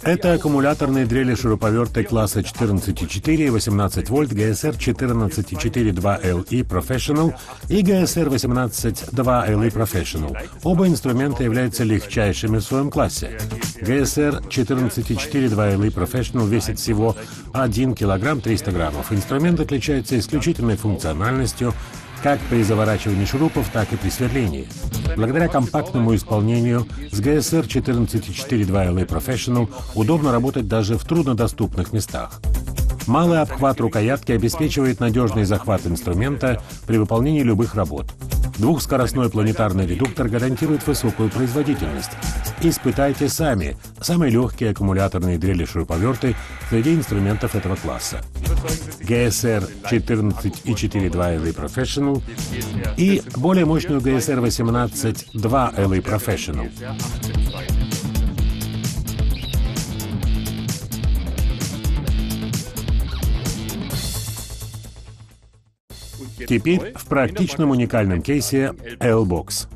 Это аккумуляторные дрели-шуруповерты класса 14,4 и 18 вольт GSR 14,4 2LE Professional и GSR 18 2LE Professional. Оба инструмента являются легчайшими в своем классе. GSR 14,4 2LE Professional весит всего 1 кг 300 граммов. Инструмент отличается исключительной функциональностью как при заворачивании шурупов, так и при сверлении. Благодаря компактному исполнению с GSR 14,4 2LE Professional удобно работать даже в труднодоступных местах. Малый обхват рукоятки обеспечивает надежный захват инструмента при выполнении любых работ. Двухскоростной планетарный редуктор гарантирует высокую производительность. Испытайте сами самые легкие аккумуляторные дрели-шуруповерты среди инструментов этого класса. GSR 14,4 2LE Professional и более мощную GSR 18 2LE Professional. Теперь в практичном уникальном кейсе L-Box.